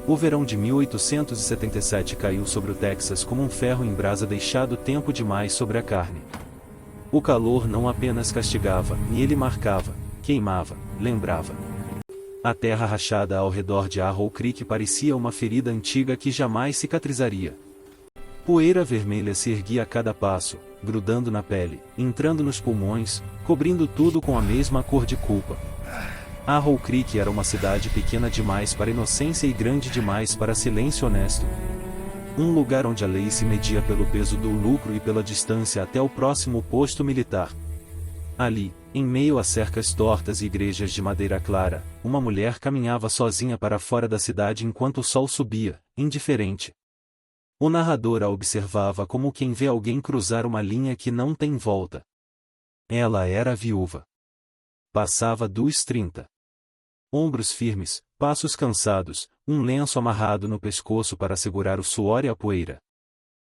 O verão de 1877 caiu sobre o Texas como um ferro em brasa deixado tempo demais sobre a carne. O calor não apenas castigava, e ele marcava, queimava, lembrava. A terra rachada ao redor de Arrow Creek parecia uma ferida antiga que jamais cicatrizaria. Poeira vermelha se erguia a cada passo, grudando na pele, entrando nos pulmões, cobrindo tudo com a mesma cor de culpa. Arrow Creek era uma cidade pequena demais para inocência e grande demais para silêncio honesto. Um lugar onde a lei se media pelo peso do lucro e pela distância até o próximo posto militar. Ali, em meio a cercas tortas e igrejas de madeira clara, uma mulher caminhava sozinha para fora da cidade enquanto o sol subia, indiferente. O narrador a observava como quem vê alguém cruzar uma linha que não tem volta. Ela era viúva. Passava dos 30. Ombros firmes, passos cansados, um lenço amarrado no pescoço para segurar o suor e a poeira.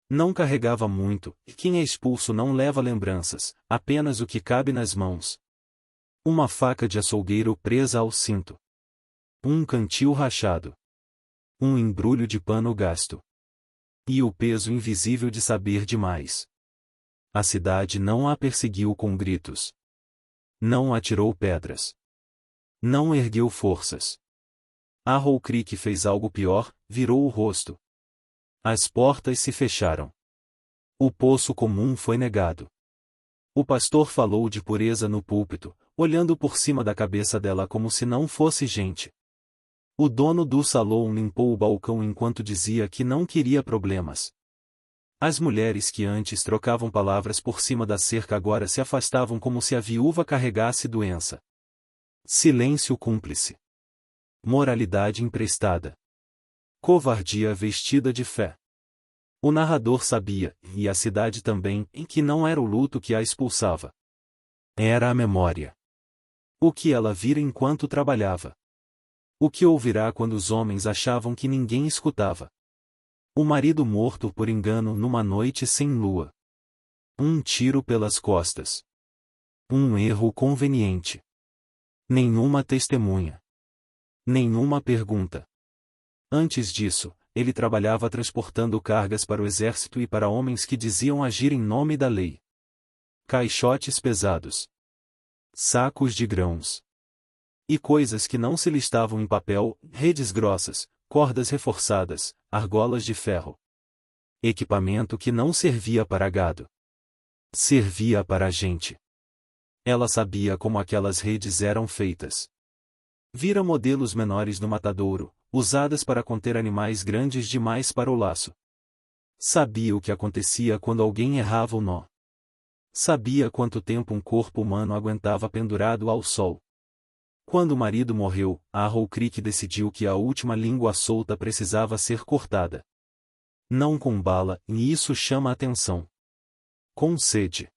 Não carregava muito, e quem é expulso não leva lembranças, apenas o que cabe nas mãos. Uma faca de açougueiro presa ao cinto. Um cantil rachado. Um embrulho de pano gasto. E o peso invisível de saber demais. A cidade não a perseguiu com gritos. Não atirou pedras. Não ergueu forças. Arrow Creek fez algo pior, virou o rosto. As portas se fecharam. O poço comum foi negado. O pastor falou de pureza no púlpito, olhando por cima da cabeça dela como se não fosse gente. O dono do salão limpou o balcão enquanto dizia que não queria problemas. As mulheres que antes trocavam palavras por cima da cerca agora se afastavam como se a viúva carregasse doença. Silêncio cúmplice. Moralidade emprestada. Covardia vestida de fé. O narrador sabia, e a cidade também, em que não era o luto que a expulsava. Era a memória. O que ela vira enquanto trabalhava. O que ouvirá quando os homens achavam que ninguém escutava. O marido morto por engano numa noite sem lua. Um tiro pelas costas. Um erro conveniente. Nenhuma testemunha. Nenhuma pergunta. Antes disso, ele trabalhava transportando cargas para o exército e para homens que diziam agir em nome da lei. Caixotes pesados. Sacos de grãos. E coisas que não se listavam em papel, redes grossas, cordas reforçadas, argolas de ferro. Equipamento que não servia para gado. Servia para a gente. Ela sabia como aquelas redes eram feitas. Vira modelos menores no matadouro, usadas para conter animais grandes demais para o laço. Sabia o que acontecia quando alguém errava o nó. Sabia quanto tempo um corpo humano aguentava pendurado ao sol. Quando o marido morreu, Arrow Creek decidiu que a última língua solta precisava ser cortada. Não com bala, e isso chama atenção. Com sede.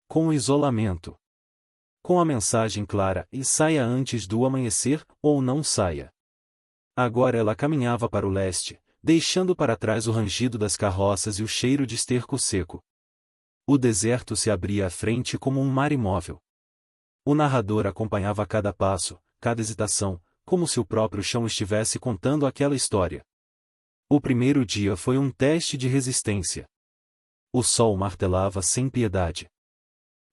Com isolamento. Com a mensagem clara, e saia antes do amanhecer, ou não saia. Agora ela caminhava para o leste, deixando para trás o rangido das carroças e o cheiro de esterco seco. O deserto se abria à frente como um mar imóvel. O narrador acompanhava cada passo, cada hesitação, como se o próprio chão estivesse contando aquela história. O primeiro dia foi um teste de resistência. O sol martelava sem piedade.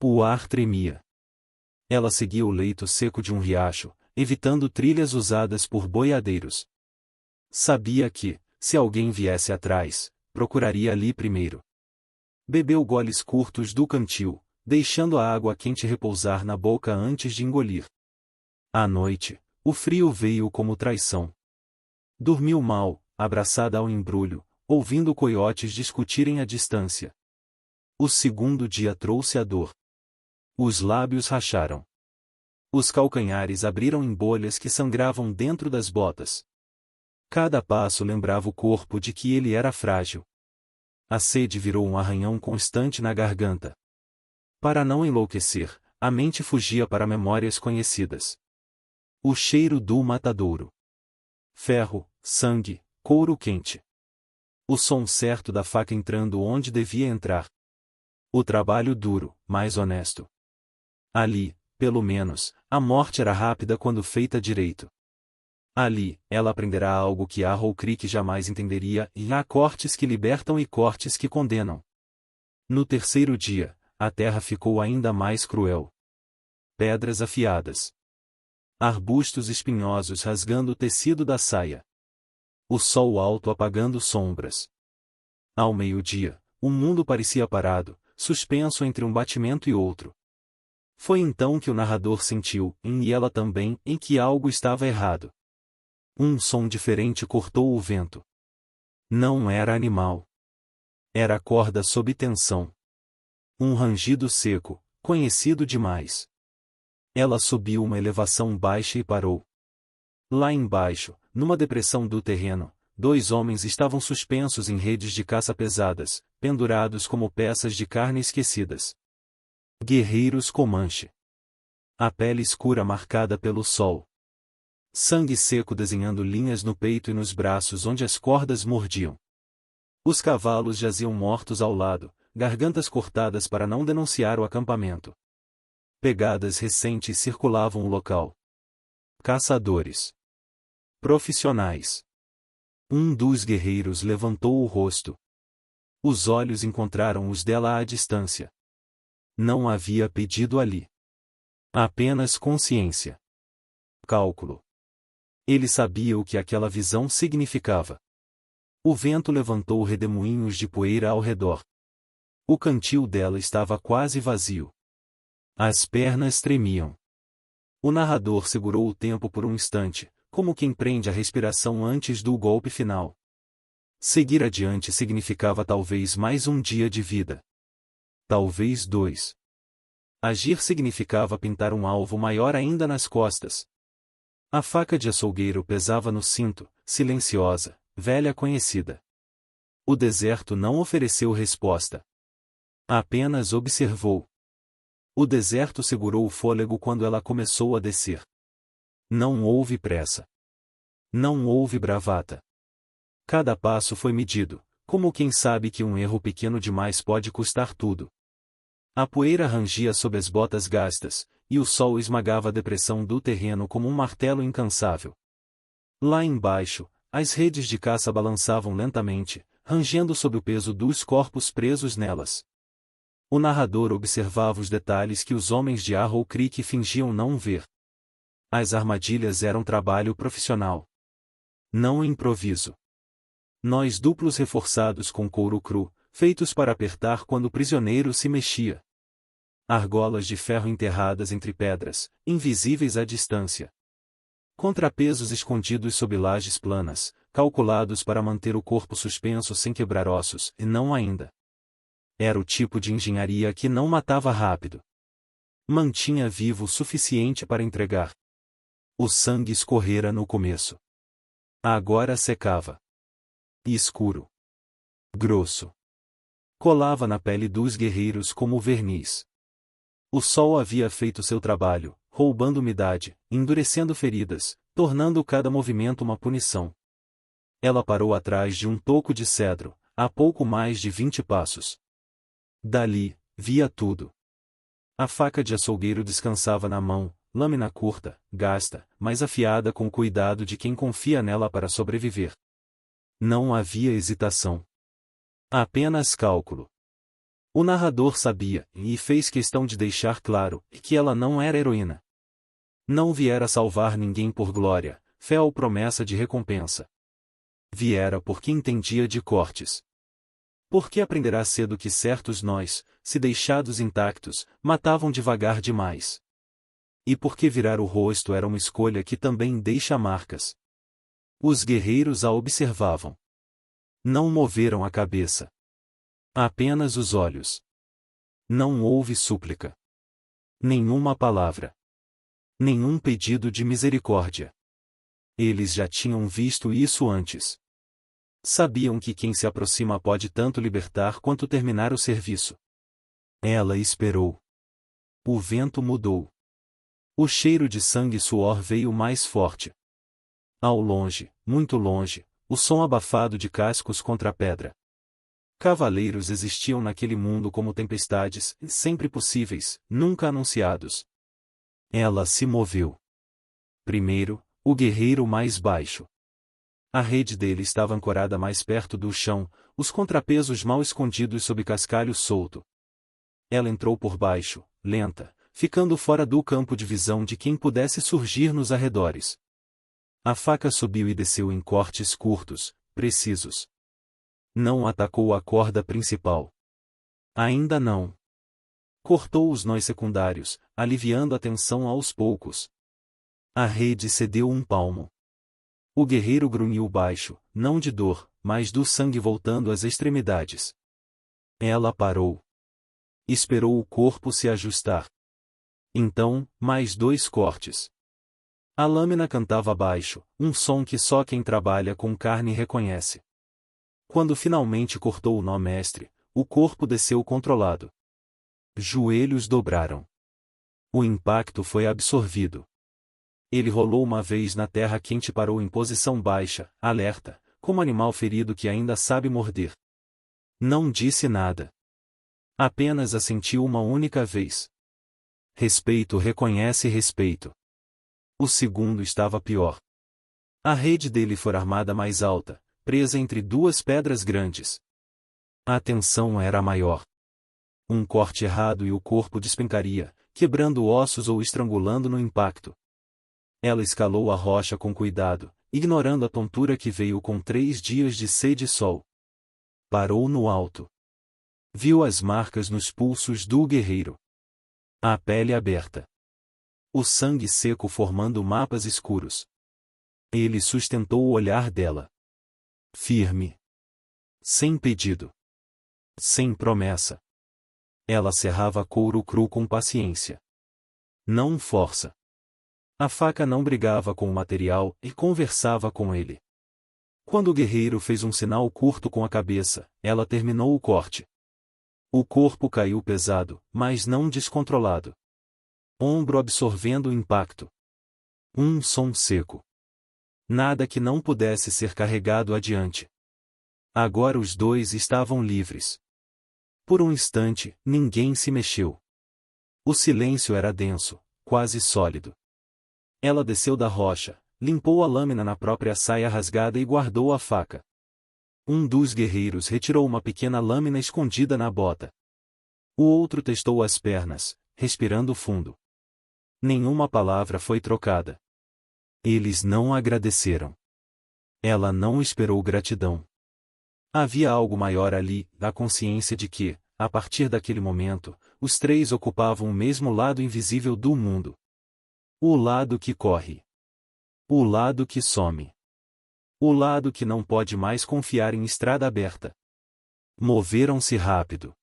O ar tremia. Ela seguia o leito seco de um riacho, evitando trilhas usadas por boiadeiros. Sabia que, se alguém viesse atrás, procuraria ali primeiro. Bebeu goles curtos do cantil, deixando a água quente repousar na boca antes de engolir. À noite, o frio veio como traição. Dormiu mal, abraçada ao embrulho, ouvindo coiotes discutirem a distância. O segundo dia trouxe a dor. Os lábios racharam. Os calcanhares abriram em bolhas que sangravam dentro das botas. Cada passo lembrava o corpo de que ele era frágil. A sede virou um arranhão constante na garganta. Para não enlouquecer, a mente fugia para memórias conhecidas. O cheiro do matadouro. Ferro, sangue, couro quente. O som certo da faca entrando onde devia entrar. O trabalho duro, mas honesto. Ali, pelo menos, a morte era rápida quando feita direito. Ali, ela aprenderá algo que Arrow Creek jamais entenderia, e há cortes que libertam e cortes que condenam. No terceiro dia, a terra ficou ainda mais cruel. Pedras afiadas. Arbustos espinhosos rasgando o tecido da saia. O sol alto apagando sombras. Ao meio-dia, o mundo parecia parado, suspenso entre um batimento e outro. Foi então que o narrador sentiu, e ela também, em que algo estava errado. Um som diferente cortou o vento. Não era animal. Era corda sob tensão. Um rangido seco, conhecido demais. Ela subiu uma elevação baixa e parou. Lá embaixo, numa depressão do terreno, 2 homens estavam suspensos em redes de caça pesadas, pendurados como peças de carne esquecidas. Guerreiros Comanche. A pele escura marcada pelo sol. Sangue seco desenhando linhas no peito e nos braços onde as cordas mordiam. Os cavalos jaziam mortos ao lado, gargantas cortadas para não denunciar o acampamento. Pegadas recentes circulavam o local. Caçadores. Profissionais. Um dos guerreiros levantou o rosto. Os olhos encontraram os dela à distância. Não havia pedido ali. Apenas consciência. Cálculo. Ele sabia o que aquela visão significava. O vento levantou redemoinhos de poeira ao redor. O cantil dela estava quase vazio. As pernas tremiam. O narrador segurou o tempo por um instante, como quem prende a respiração antes do golpe final. Seguir adiante significava talvez mais um dia de vida. Talvez 2. Agir significava pintar um alvo maior ainda nas costas. A faca de açougueiro pesava no cinto, silenciosa, velha conhecida. O deserto não ofereceu resposta. Apenas observou. O deserto segurou o fôlego quando ela começou a descer. Não houve pressa. Não houve bravata. Cada passo foi medido, como quem sabe que um erro pequeno demais pode custar tudo. A poeira rangia sob as botas gastas, e o sol esmagava a depressão do terreno como um martelo incansável. Lá embaixo, as redes de caça balançavam lentamente, rangendo sob o peso dos corpos presos nelas. O narrador observava os detalhes que os homens de Arrow Creek fingiam não ver. As armadilhas eram trabalho profissional. Não improviso. Nós duplos reforçados com couro cru, feitos para apertar quando o prisioneiro se mexia. Argolas de ferro enterradas entre pedras, invisíveis à distância. Contrapesos escondidos sob lajes planas, calculados para manter o corpo suspenso sem quebrar ossos, e não ainda. Era o tipo de engenharia que não matava rápido. Mantinha vivo o suficiente para entregar. O sangue escorrera no começo. Agora secava. Escuro. Grosso. Colava na pele dos guerreiros como verniz. O sol havia feito seu trabalho, roubando umidade, endurecendo feridas, tornando cada movimento uma punição. Ela parou atrás de um toco de cedro, a pouco mais de 20 passos. Dali, via tudo. A faca de açougueiro descansava na mão, lâmina curta, gasta, mas afiada com o cuidado de quem confia nela para sobreviver. Não havia hesitação. Apenas cálculo. O narrador sabia, e fez questão de deixar claro, que ela não era heroína. Não viera salvar ninguém por glória, fé ou promessa de recompensa. Viera porque entendia de cortes. Porque aprenderá cedo que certos nós, se deixados intactos, matavam devagar demais. E porque virar o rosto era uma escolha que também deixa marcas. Os guerreiros a observavam. Não moveram a cabeça. Apenas os olhos. Não houve súplica. Nenhuma palavra. Nenhum pedido de misericórdia. Eles já tinham visto isso antes. Sabiam que quem se aproxima pode tanto libertar quanto terminar o serviço. Ela esperou. O vento mudou. O cheiro de sangue e suor veio mais forte. Ao longe, muito longe, o som abafado de cascos contra a pedra. Cavaleiros existiam naquele mundo como tempestades, sempre possíveis, nunca anunciados. Ela se moveu. Primeiro, O guerreiro mais baixo. A rede dele estava ancorada mais perto do chão, os contrapesos mal escondidos sob cascalho solto. Ela entrou por baixo, lenta, ficando fora do campo de visão de quem pudesse surgir nos arredores. A faca subiu e desceu em cortes curtos, precisos. Não atacou a corda principal. Ainda não. Cortou os nós secundários, aliviando a tensão aos poucos. A rede cedeu um palmo. O guerreiro grunhiu baixo, não de dor, mas do sangue voltando às extremidades. Ela parou. Esperou o corpo se ajustar. Então, mais 2 cortes. A lâmina cantava baixo, um som que só quem trabalha com carne reconhece. Quando finalmente cortou o nó mestre, o corpo desceu controlado. Joelhos dobraram. O impacto foi absorvido. Ele rolou uma vez na terra quente e parou em posição baixa, alerta, como animal ferido que ainda sabe morder. Não disse nada. Apenas assentiu uma única vez. Respeito reconhece respeito. O segundo estava pior. A rede dele fora armada mais alta, presa entre 2 pedras grandes. A tensão era maior. Um corte errado e o corpo despencaria, quebrando ossos ou estrangulando no impacto. Ela escalou a rocha com cuidado, ignorando a tontura que veio com 3 dias de sede e sol. Parou no alto. Viu as marcas nos pulsos do guerreiro. A pele aberta. O sangue seco formando mapas escuros. Ele sustentou o olhar dela. Firme. Sem pedido. Sem promessa. Ela serrava couro cru com paciência. Não força. A faca não brigava com o material e conversava com ele. Quando o guerreiro fez um sinal curto com a cabeça, ela terminou o corte. O corpo caiu pesado, mas não descontrolado. Ombro absorvendo o impacto. Um som seco. Nada que não pudesse ser carregado adiante. Agora os 2 estavam livres. Por um instante, ninguém se mexeu. O silêncio era denso, quase sólido. Ela desceu da rocha, limpou a lâmina na própria saia rasgada e guardou a faca. Um dos guerreiros retirou uma pequena lâmina escondida na bota. O outro testou as pernas, respirando fundo. Nenhuma palavra foi trocada. Eles não agradeceram. Ela não esperou gratidão. Havia algo maior ali, a consciência de que, a partir daquele momento, os 3 ocupavam o mesmo lado invisível do mundo. O lado que corre. O lado que some. O lado que não pode mais confiar em estrada aberta. Moveram-se rápido.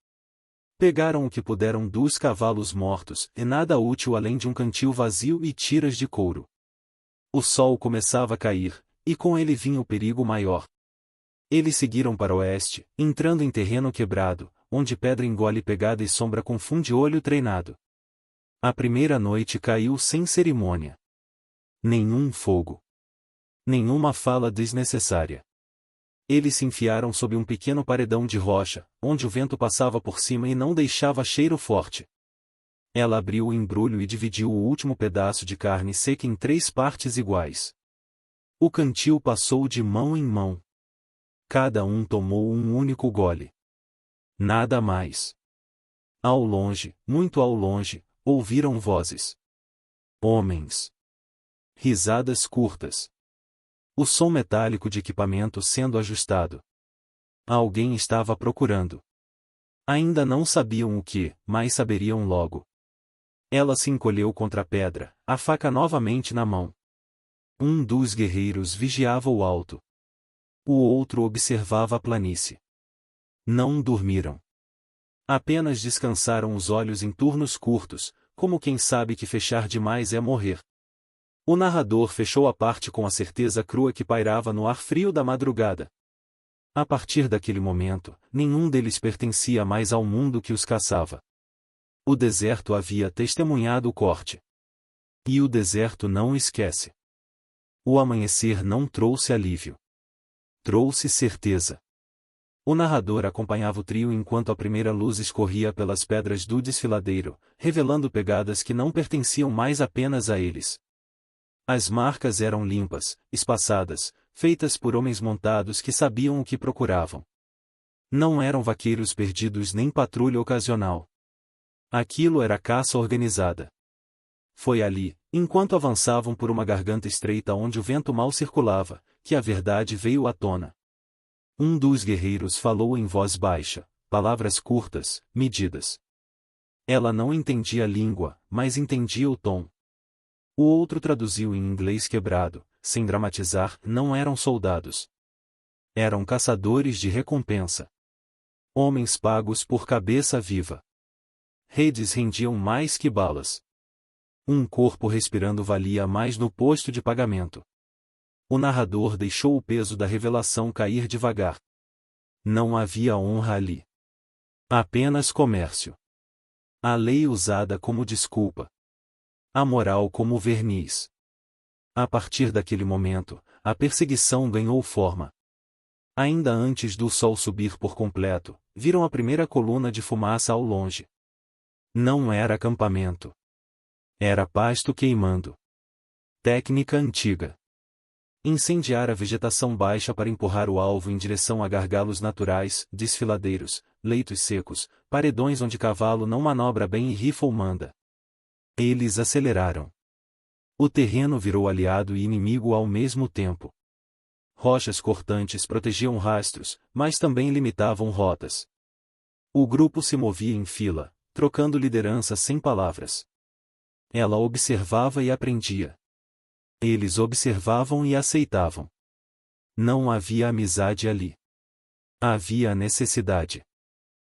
Pegaram o que puderam dos cavalos mortos, e nada útil além de um cantil vazio e tiras de couro. O sol começava a cair, e com ele vinha o perigo maior. Eles seguiram para o oeste, entrando em terreno quebrado, onde pedra engole pegada e sombra confunde olho treinado. A primeira noite caiu sem cerimônia. Nenhum fogo. Nenhuma fala desnecessária. Eles se enfiaram sob um pequeno paredão de rocha, onde o vento passava por cima e não deixava cheiro forte. Ela abriu o embrulho e dividiu o último pedaço de carne seca em 3 partes iguais. O cantil passou de mão em mão. Cada um tomou um único gole. Nada mais. Ao longe, muito ao longe, ouviram vozes. Homens. Risadas curtas. O som metálico de equipamento sendo ajustado. Alguém estava procurando. Ainda não sabiam o que, mas saberiam logo. Ela se encolheu contra a pedra, a faca novamente na mão. Um dos guerreiros vigiava o alto. O outro observava a planície. Não dormiram. Apenas descansaram os olhos em turnos curtos, como quem sabe que fechar demais é morrer. O narrador fechou a parte com a certeza crua que pairava no ar frio da madrugada. A partir daquele momento, nenhum deles pertencia mais ao mundo que os caçava. O deserto havia testemunhado o corte. E o deserto não esquece. O amanhecer não trouxe alívio. Trouxe certeza. O narrador acompanhava o trio enquanto a primeira luz escorria pelas pedras do desfiladeiro, revelando pegadas que não pertenciam mais apenas a eles. As marcas eram limpas, espaçadas, feitas por homens montados que sabiam o que procuravam. Não eram vaqueiros perdidos nem patrulha ocasional. Aquilo era caça organizada. Foi ali, enquanto avançavam por uma garganta estreita onde o vento mal circulava, que a verdade veio à tona. Um dos guerreiros falou em voz baixa, palavras curtas, medidas. Ela não entendia a língua, mas entendia o tom. O outro traduziu em inglês quebrado, sem dramatizar: não eram soldados. Eram caçadores de recompensa. Homens pagos por cabeça viva. Redes rendiam mais que balas. Um corpo respirando valia mais no posto de pagamento. O narrador deixou o peso da revelação cair devagar. Não havia honra ali. Apenas comércio. A lei usada como desculpa. A moral como verniz. A partir daquele momento, a perseguição ganhou forma. Ainda antes do sol subir por completo, viram a primeira coluna de fumaça ao longe. Não era acampamento. Era pasto queimando. Técnica antiga. Incendiar a vegetação baixa para empurrar o alvo em direção a gargalos naturais, desfiladeiros, leitos secos, paredões onde cavalo não manobra bem e rifle manda. Eles aceleraram. O terreno virou aliado e inimigo ao mesmo tempo. Rochas cortantes protegiam rastros, mas também limitavam rotas. O grupo se movia em fila, trocando liderança sem palavras. Ela observava e aprendia. Eles observavam e aceitavam. Não havia amizade ali. Havia necessidade.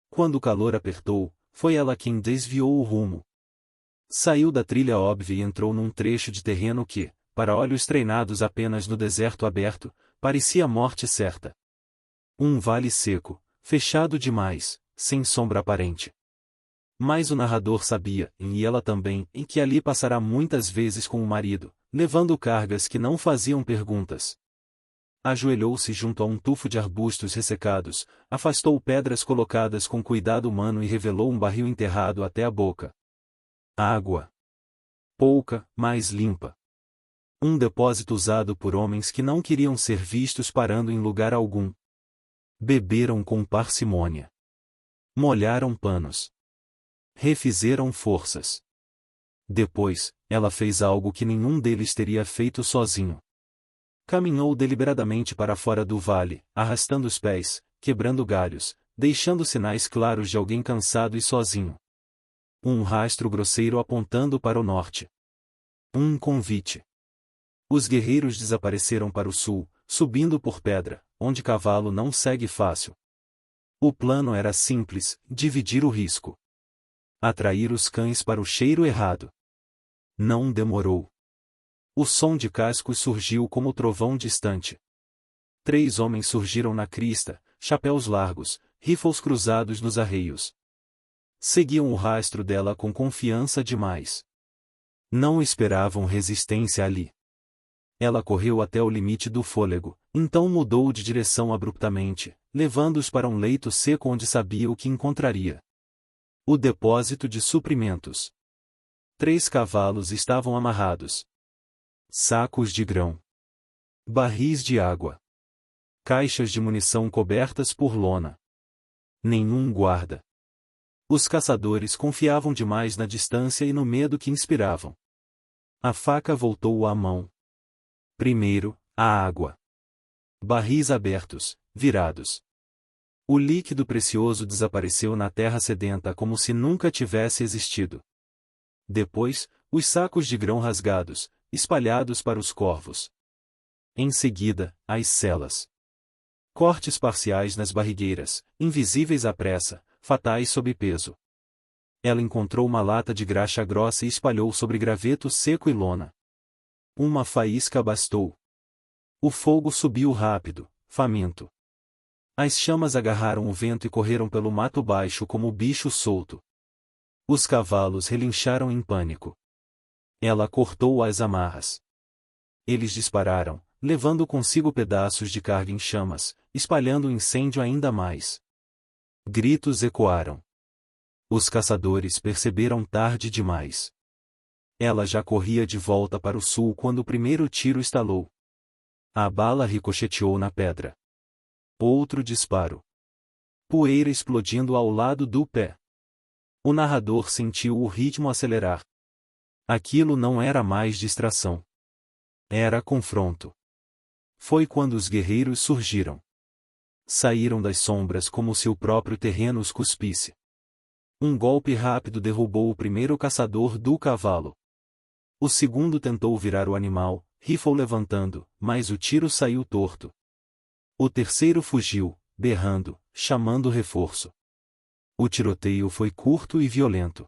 Quando o calor apertou, foi ela quem desviou o rumo. Saiu da trilha óbvia e entrou num trecho de terreno que, para olhos treinados apenas no deserto aberto, parecia morte certa. Um vale seco, fechado demais, sem sombra aparente. Mas o narrador sabia, e ela também, em que ali passará muitas vezes com o marido, levando cargas que não faziam perguntas. Ajoelhou-se junto a um tufo de arbustos ressecados, afastou pedras colocadas com cuidado humano e revelou um barril enterrado até a boca. Água. Pouca, mas limpa. Um depósito usado por homens que não queriam ser vistos parando em lugar algum. Beberam com parcimônia. Molharam panos. Refizeram forças. Depois, ela fez algo que nenhum deles teria feito sozinho. Caminhou deliberadamente para fora do vale, arrastando os pés, quebrando galhos, deixando sinais claros de alguém cansado e sozinho. Um rastro grosseiro apontando para o norte. Um convite. Os guerreiros desapareceram para o sul, subindo por pedra, onde cavalo não segue fácil. O plano era simples: dividir o risco. Atrair os cães para o cheiro errado. Não demorou. O som de cascos surgiu como trovão distante. 3 homens surgiram na crista, chapéus largos, rifles cruzados nos arreios. Seguiam o rastro dela com confiança demais. Não esperavam resistência ali. Ela correu até o limite do fôlego, então mudou de direção abruptamente, levando-os para um leito seco onde sabia o que encontraria. O depósito de suprimentos. 3 cavalos estavam amarrados. Sacos de grão. Barris de água. Caixas de munição cobertas por lona. Nenhum guarda. Os caçadores confiavam demais na distância e no medo que inspiravam. A faca voltou à mão. Primeiro, a água. Barris abertos, virados. O líquido precioso desapareceu na terra sedenta como se nunca tivesse existido. Depois, os sacos de grão rasgados, espalhados para os corvos. Em seguida, as celas. Cortes parciais nas barrigueiras, invisíveis à pressa, fatais sob peso. Ela encontrou uma lata de graxa grossa e espalhou sobre graveto seco e lona. Uma faísca bastou. O fogo subiu rápido, faminto. As chamas agarraram o vento e correram pelo mato baixo como bicho solto. Os cavalos relincharam em pânico. Ela cortou as amarras. Eles dispararam, levando consigo pedaços de carga em chamas, espalhando o incêndio ainda mais. Gritos ecoaram. Os caçadores perceberam tarde demais. Ela já corria de volta para o sul quando o primeiro tiro estalou. A bala ricocheteou na pedra. Outro disparo. Poeira explodindo ao lado do pé. O narrador sentiu o ritmo acelerar. Aquilo não era mais distração. Era confronto. Foi quando os guerreiros surgiram. Saíram das sombras como se o próprio terreno os cuspisse. Um golpe rápido derrubou o primeiro caçador do cavalo. O segundo tentou virar o animal, rifle levantando, mas o tiro saiu torto. O terceiro fugiu, berrando, chamando reforço. O tiroteio foi curto e violento.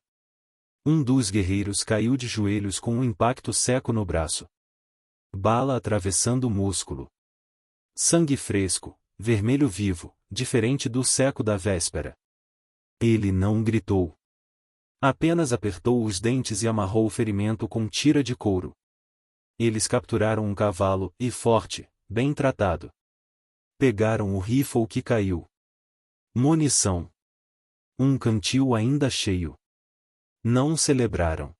Um dos guerreiros caiu de joelhos com um impacto seco no braço. Bala atravessando o músculo. Sangue fresco, vermelho vivo, diferente do seco da véspera. Ele não gritou. Apenas apertou os dentes e amarrou o ferimento com tira de couro. Eles capturaram um cavalo, e forte, bem tratado. Pegaram o rifle que caiu. Munição. Um cantil ainda cheio. Não celebraram.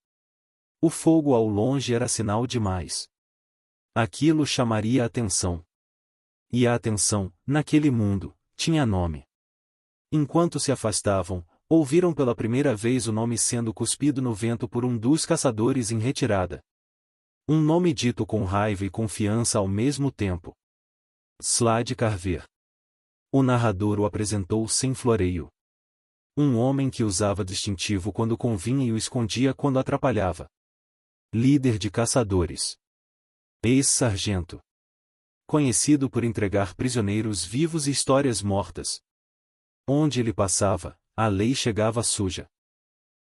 O fogo ao longe era sinal demais. Aquilo chamaria a atenção. E a atenção, naquele mundo, tinha nome. Enquanto se afastavam, ouviram pela primeira vez o nome sendo cuspido no vento por um dos caçadores em retirada. Um nome dito com raiva e confiança ao mesmo tempo. Slade Carver. O narrador o apresentou sem floreio. Um homem que usava distintivo quando convinha e o escondia quando atrapalhava. Líder de caçadores. Ex-sargento. Conhecido por entregar prisioneiros vivos e histórias mortas. Onde ele passava, a lei chegava suja.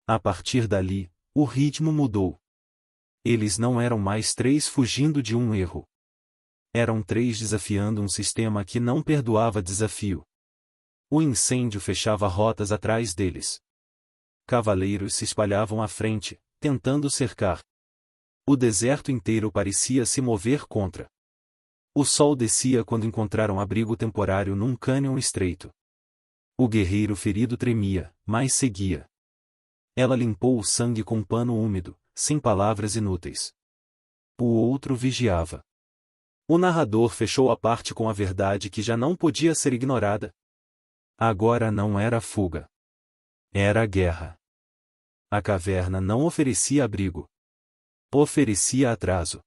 A partir dali, o ritmo mudou. Eles não eram mais 3 fugindo de um erro. Eram 3 desafiando um sistema que não perdoava desafio. O incêndio fechava rotas atrás deles. Cavaleiros se espalhavam à frente, tentando cercar. O deserto inteiro parecia se mover contra. O sol descia quando encontraram abrigo temporário num cânion estreito. O guerreiro ferido tremia, mas seguia. Ela limpou o sangue com um pano úmido, sem palavras inúteis. O outro vigiava. O narrador fechou a parte com a verdade que já não podia ser ignorada. Agora não era fuga. Era guerra. A caverna não oferecia abrigo. Oferecia atraso.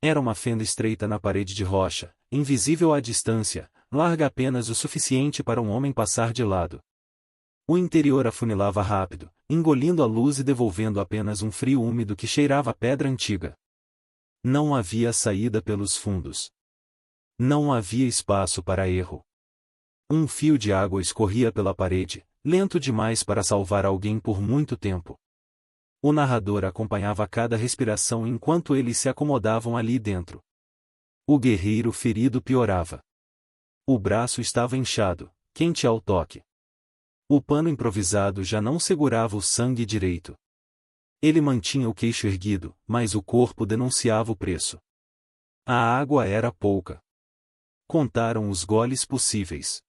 Era uma fenda estreita na parede de rocha, invisível à distância, larga apenas o suficiente para um homem passar de lado. O interior afunilava rápido, engolindo a luz e devolvendo apenas um frio úmido que cheirava a pedra antiga. Não havia saída pelos fundos. Não havia espaço para erro. Um fio de água escorria pela parede, lento demais para salvar alguém por muito tempo. O narrador acompanhava cada respiração enquanto eles se acomodavam ali dentro. O guerreiro ferido piorava. O braço estava inchado, quente ao toque. O pano improvisado já não segurava o sangue direito. Ele mantinha o queixo erguido, mas o corpo denunciava o preço. A água era pouca. Contaram os goles possíveis.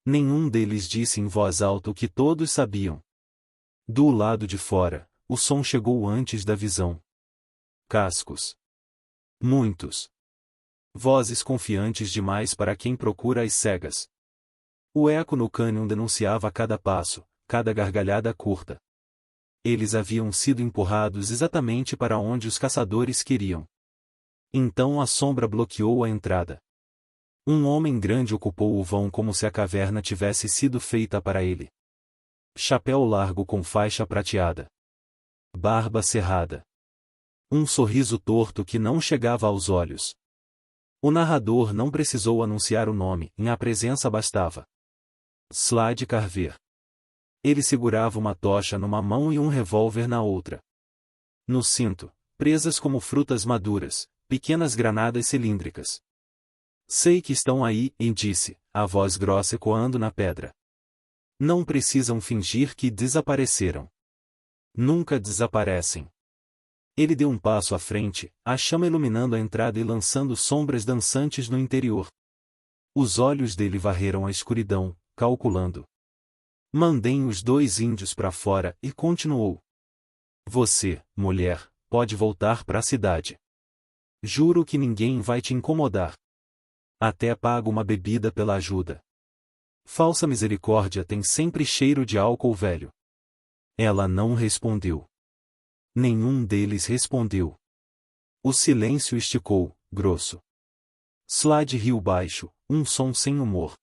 Nenhum deles disse em voz alta o que todos sabiam. Do lado de fora, o som chegou antes da visão. Cascos. Muitos. Vozes confiantes demais para quem procura às cegas. O eco no cânion denunciava cada passo, cada gargalhada curta. Eles haviam sido empurrados exatamente para onde os caçadores queriam. Então a sombra bloqueou a entrada. Um homem grande ocupou o vão como se a caverna tivesse sido feita para ele. Chapéu largo com faixa prateada. Barba cerrada. Um sorriso torto que não chegava aos olhos. O narrador não precisou anunciar o nome, a presença bastava. Slade Carver. Ele segurava uma tocha numa mão e um revólver na outra. No cinto, presas como frutas maduras, pequenas granadas cilíndricas. Sei que estão aí, disse, a voz grossa ecoando na pedra. Não precisam fingir que desapareceram. Nunca desaparecem. Ele deu um passo à frente, a chama iluminando a entrada e lançando sombras dançantes no interior. Os olhos dele varreram a escuridão, calculando. Mandem os 2 índios para fora, e continuou. Você, mulher, pode voltar para a cidade. Juro que ninguém vai te incomodar. Até pago uma bebida pela ajuda. Falsa misericórdia tem sempre cheiro de álcool velho. Ela não respondeu. Nenhum deles respondeu. O silêncio esticou, grosso. Slade riu baixo, um som sem humor.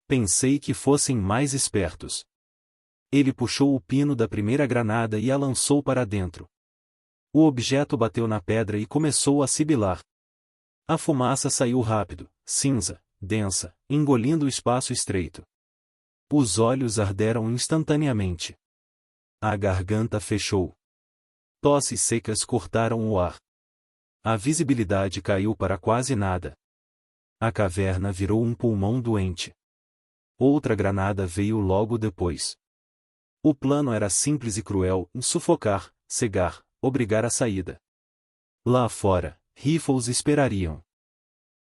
Pensei que fossem mais espertos. Ele puxou o pino da primeira granada e a lançou para dentro. O objeto bateu na pedra e começou a sibilar. A fumaça saiu rápido, cinza, densa, engolindo o espaço estreito. Os olhos arderam instantaneamente. A garganta fechou. Tosses secas cortaram o ar. A visibilidade caiu para quase nada. A caverna virou um pulmão doente. Outra granada veio logo depois. O plano era simples e cruel: sufocar, cegar, obrigar a saída. Lá fora, rifles esperariam.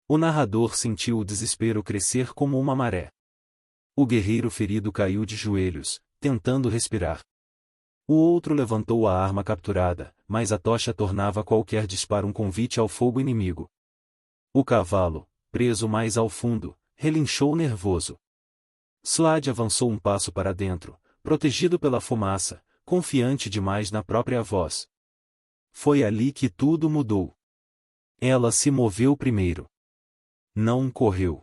O narrador sentiu o desespero crescer como uma maré. O guerreiro ferido caiu de joelhos, tentando respirar. O outro levantou a arma capturada, mas a tocha tornava qualquer disparo um convite ao fogo inimigo. O cavalo, preso mais ao fundo, relinchou nervoso. Slade avançou um passo para dentro, protegido pela fumaça, confiante demais na própria voz. Foi ali que tudo mudou. Ela se moveu primeiro. Não correu.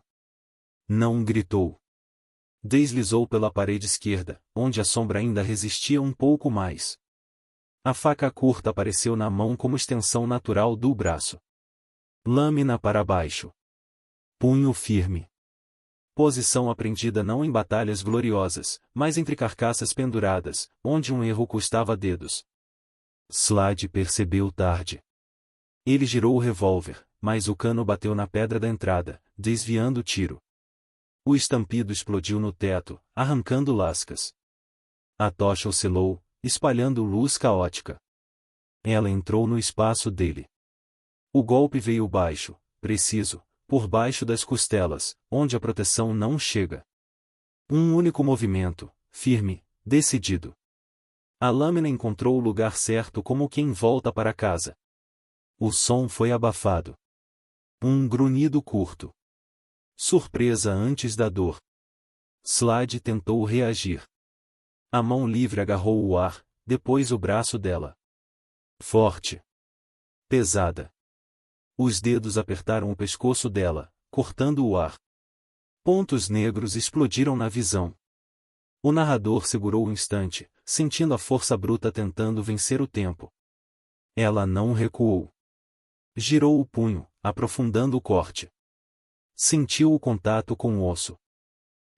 Não gritou. Deslizou pela parede esquerda, onde a sombra ainda resistia um pouco mais. A faca curta apareceu na mão como extensão natural do braço. Lâmina para baixo. Punho firme. Posição aprendida não em batalhas gloriosas, mas entre carcaças penduradas, onde um erro custava dedos. Slade percebeu tarde. Ele girou o revólver, mas o cano bateu na pedra da entrada, desviando o tiro. O estampido explodiu no teto, arrancando lascas. A tocha oscilou, espalhando luz caótica. Ela entrou no espaço dele. O golpe veio baixo, preciso, por baixo das costelas, onde a proteção não chega. Um único movimento, firme, decidido. A lâmina encontrou o lugar certo como quem volta para casa. O som foi abafado. Um grunhido curto. Surpresa antes da dor. Slade tentou reagir. A mão livre agarrou o ar, depois o braço dela. Forte. Pesada. Os dedos apertaram o pescoço dela, cortando o ar. Pontos negros explodiram na visão. O narrador segurou um instante, sentindo a força bruta tentando vencer o tempo. Ela não recuou. Girou o punho, aprofundando o corte. Sentiu o contato com o osso.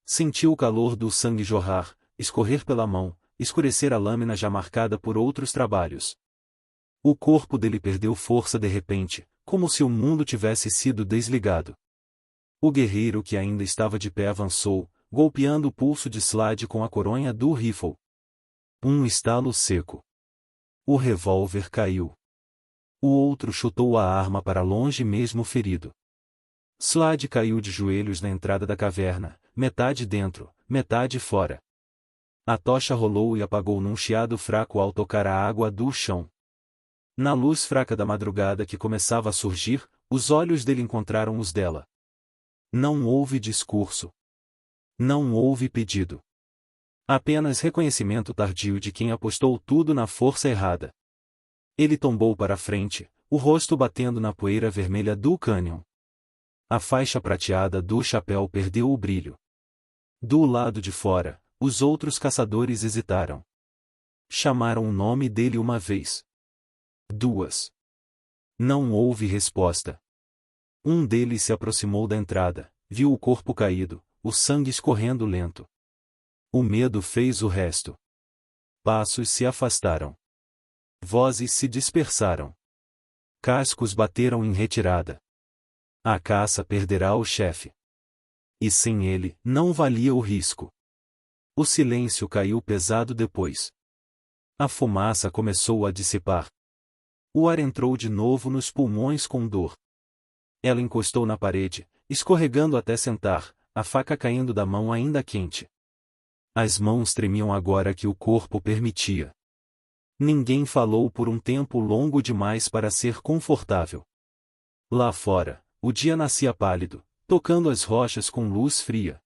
Sentiu o calor do sangue jorrar, escorrer pela mão, escurecer a lâmina já marcada por outros trabalhos. O corpo dele perdeu força de repente, como se o mundo tivesse sido desligado. O guerreiro que ainda estava de pé avançou, golpeando o pulso de Slade com a coronha do rifle. Um estalo seco. O revólver caiu. O outro chutou a arma para longe mesmo ferido. Slade caiu de joelhos na entrada da caverna, metade dentro, metade fora. A tocha rolou e apagou num chiado fraco ao tocar a água do chão. Na luz fraca da madrugada que começava a surgir, os olhos dele encontraram os dela. Não houve discurso. Não houve pedido. Apenas reconhecimento tardio de quem apostou tudo na força errada. Ele tombou para a frente, o rosto batendo na poeira vermelha do cânion. A faixa prateada do chapéu perdeu o brilho. Do lado de fora, os outros caçadores hesitaram. Chamaram o nome dele uma vez. Duas. Não houve resposta. Um deles se aproximou da entrada, viu o corpo caído, o sangue escorrendo lento. O medo fez o resto. Passos se afastaram. Vozes se dispersaram. Cascos bateram em retirada. A caça perderá o chefe. E sem ele, não valia o risco. O silêncio caiu pesado depois. A fumaça começou a dissipar. O ar entrou de novo nos pulmões com dor. Ela encostou na parede, escorregando até sentar, a faca caindo da mão ainda quente. As mãos tremiam agora que o corpo permitia. Ninguém falou por um tempo longo demais para ser confortável. Lá fora, o dia nascia pálido, tocando as rochas com luz fria.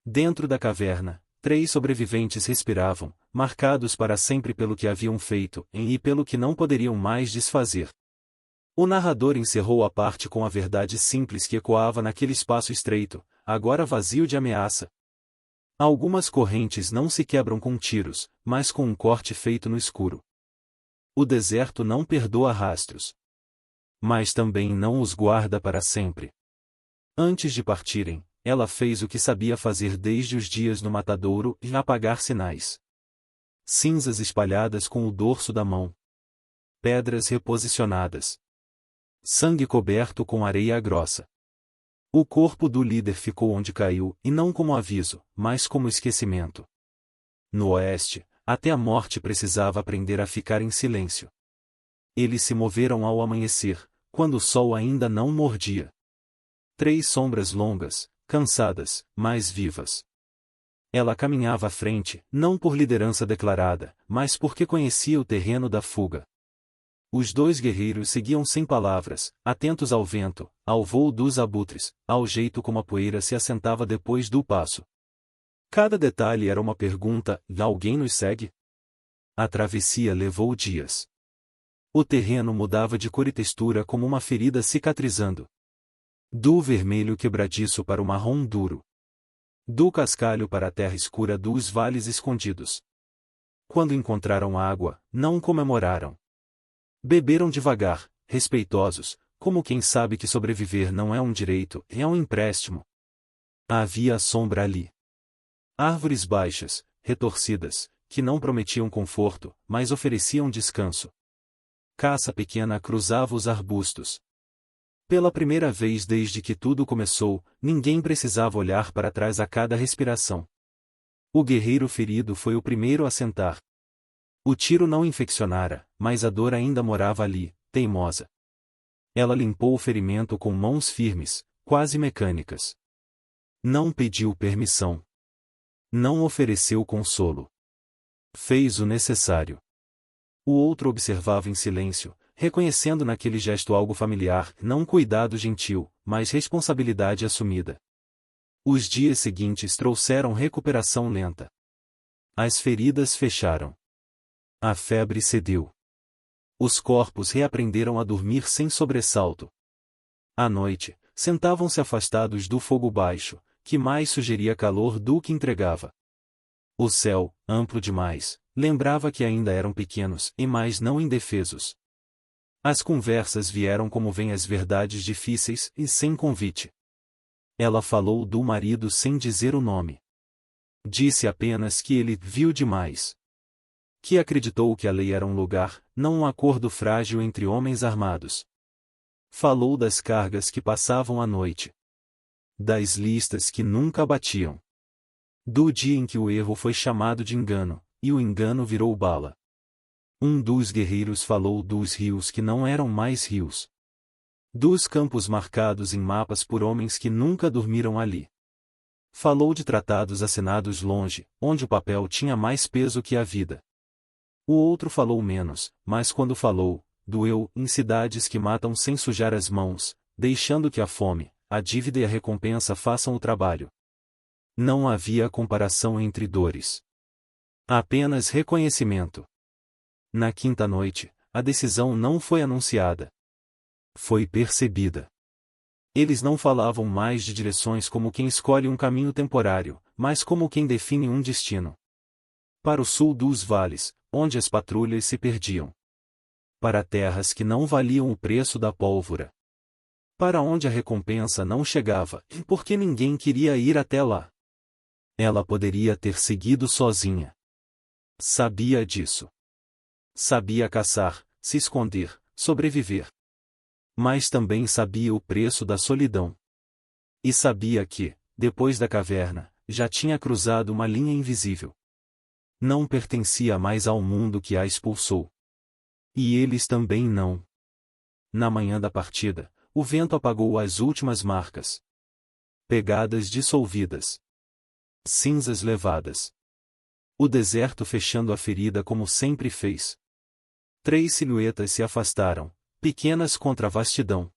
Dentro da caverna, 3 sobreviventes respiravam, marcados para sempre pelo que haviam feito e pelo que não poderiam mais desfazer. O narrador encerrou a parte com a verdade simples que ecoava naquele espaço estreito, agora vazio de ameaça. Algumas correntes não se quebram com tiros, mas com um corte feito no escuro. O deserto não perdoa rastros. Mas também não os guarda para sempre. Antes de partirem, ela fez o que sabia fazer desde os dias no matadouro e apagar sinais. Cinzas espalhadas com o dorso da mão. Pedras reposicionadas. Sangue coberto com areia grossa. O corpo do líder ficou onde caiu, e não como aviso, mas como esquecimento. No oeste, até a morte precisava aprender a ficar em silêncio. Eles se moveram ao amanhecer, quando o sol ainda não mordia. 3 sombras longas, cansadas, mas vivas. Ela caminhava à frente, não por liderança declarada, mas porque conhecia o terreno da fuga. Os 2 guerreiros seguiam sem palavras, atentos ao vento, ao voo dos abutres, ao jeito como a poeira se assentava depois do passo. Cada detalhe era uma pergunta: alguém nos segue? A travessia levou dias. O terreno mudava de cor e textura como uma ferida cicatrizando. Do vermelho quebradiço para o marrom duro. Do cascalho para a terra escura dos vales escondidos. Quando encontraram água, não comemoraram. Beberam devagar, respeitosos, como quem sabe que sobreviver não é um direito, é um empréstimo. Havia sombra ali. Árvores baixas, retorcidas, que não prometiam conforto, mas ofereciam descanso. Caça pequena cruzava os arbustos. Pela primeira vez desde que tudo começou, ninguém precisava olhar para trás a cada respiração. O guerreiro ferido foi o primeiro a sentar. O tiro não infeccionara, mas a dor ainda morava ali, teimosa. Ela limpou o ferimento com mãos firmes, quase mecânicas. Não pediu permissão. Não ofereceu consolo. Fez o necessário. O outro observava em silêncio, reconhecendo naquele gesto algo familiar, não cuidado gentil, mas responsabilidade assumida. Os dias seguintes trouxeram recuperação lenta. As feridas fecharam. A febre cedeu. Os corpos reaprenderam a dormir sem sobressalto. À noite, sentavam-se afastados do fogo baixo, que mais sugeria calor do que entregava. O céu, amplo demais, lembrava que ainda eram pequenos e mais não indefesos. As conversas vieram como vêm as verdades difíceis e sem convite. Ela falou do marido sem dizer o nome. Disse apenas que ele viu demais. Que acreditou que a lei era um lugar, não um acordo frágil entre homens armados. Falou das cargas que passavam à noite. Das listas que nunca batiam. Do dia em que o erro foi chamado de engano, e o engano virou bala. Um dos guerreiros falou dos rios que não eram mais rios. Dos campos marcados em mapas por homens que nunca dormiram ali. Falou de tratados assinados longe, onde o papel tinha mais peso que a vida. O outro falou menos, mas quando falou, doeu, em cidades que matam sem sujar as mãos, deixando que a fome, a dívida e a recompensa façam o trabalho. Não havia comparação entre dores. Apenas reconhecimento. Na quinta noite, a decisão não foi anunciada. Foi percebida. Eles não falavam mais de direções como quem escolhe um caminho temporário, mas como quem define um destino. Para o sul dos vales, onde as patrulhas se perdiam. Para terras que não valiam o preço da pólvora. Para onde a recompensa não chegava, porque ninguém queria ir até lá. Ela poderia ter seguido sozinha. Sabia disso. Sabia caçar, se esconder, sobreviver. Mas também sabia o preço da solidão. E sabia que, depois da caverna, já tinha cruzado uma linha invisível. Não pertencia mais ao mundo que a expulsou. E eles também não. Na manhã da partida, o vento apagou as últimas marcas. Pegadas dissolvidas. Cinzas levadas. O deserto fechando a ferida como sempre fez. 3 silhuetas se afastaram, pequenas contra a vastidão.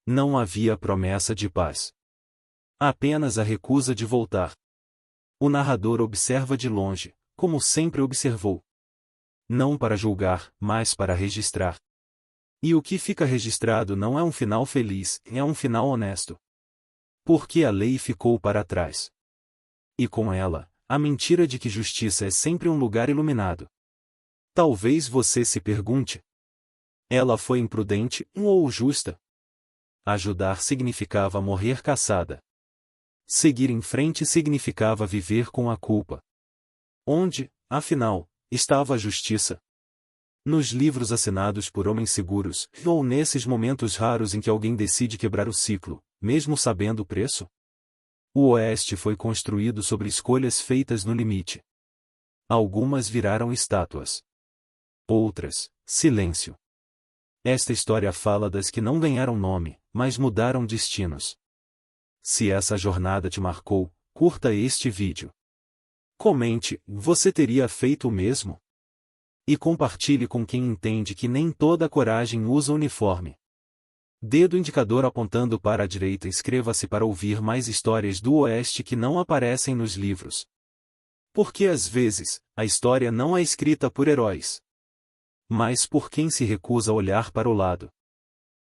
Não havia promessa de paz. Apenas a recusa de voltar. O narrador observa de longe, como sempre observou. Não para julgar, mas para registrar. E o que fica registrado não é um final feliz, é um final honesto. Porque a lei ficou para trás. E com ela, a mentira de que justiça é sempre um lugar iluminado. Talvez você se pergunte: ela foi imprudente ou justa? Ajudar significava morrer caçada. Seguir em frente significava viver com a culpa. Onde, afinal, estava a justiça? Nos livros assinados por homens seguros, ou nesses momentos raros em que alguém decide quebrar o ciclo, mesmo sabendo o preço? O Oeste foi construído sobre escolhas feitas no limite. Algumas viraram estátuas. Outras, silêncio. Esta história fala das que não ganharam nome, mas mudaram destinos. Se essa jornada te marcou, curta este vídeo. Comente, você teria feito o mesmo? E compartilhe com quem entende que nem toda coragem usa uniforme. Dedo indicador apontando para a direita. Inscreva-se para ouvir mais histórias do Oeste que não aparecem nos livros. Porque às vezes, a história não é escrita por heróis, mas por quem se recusa a olhar para o lado.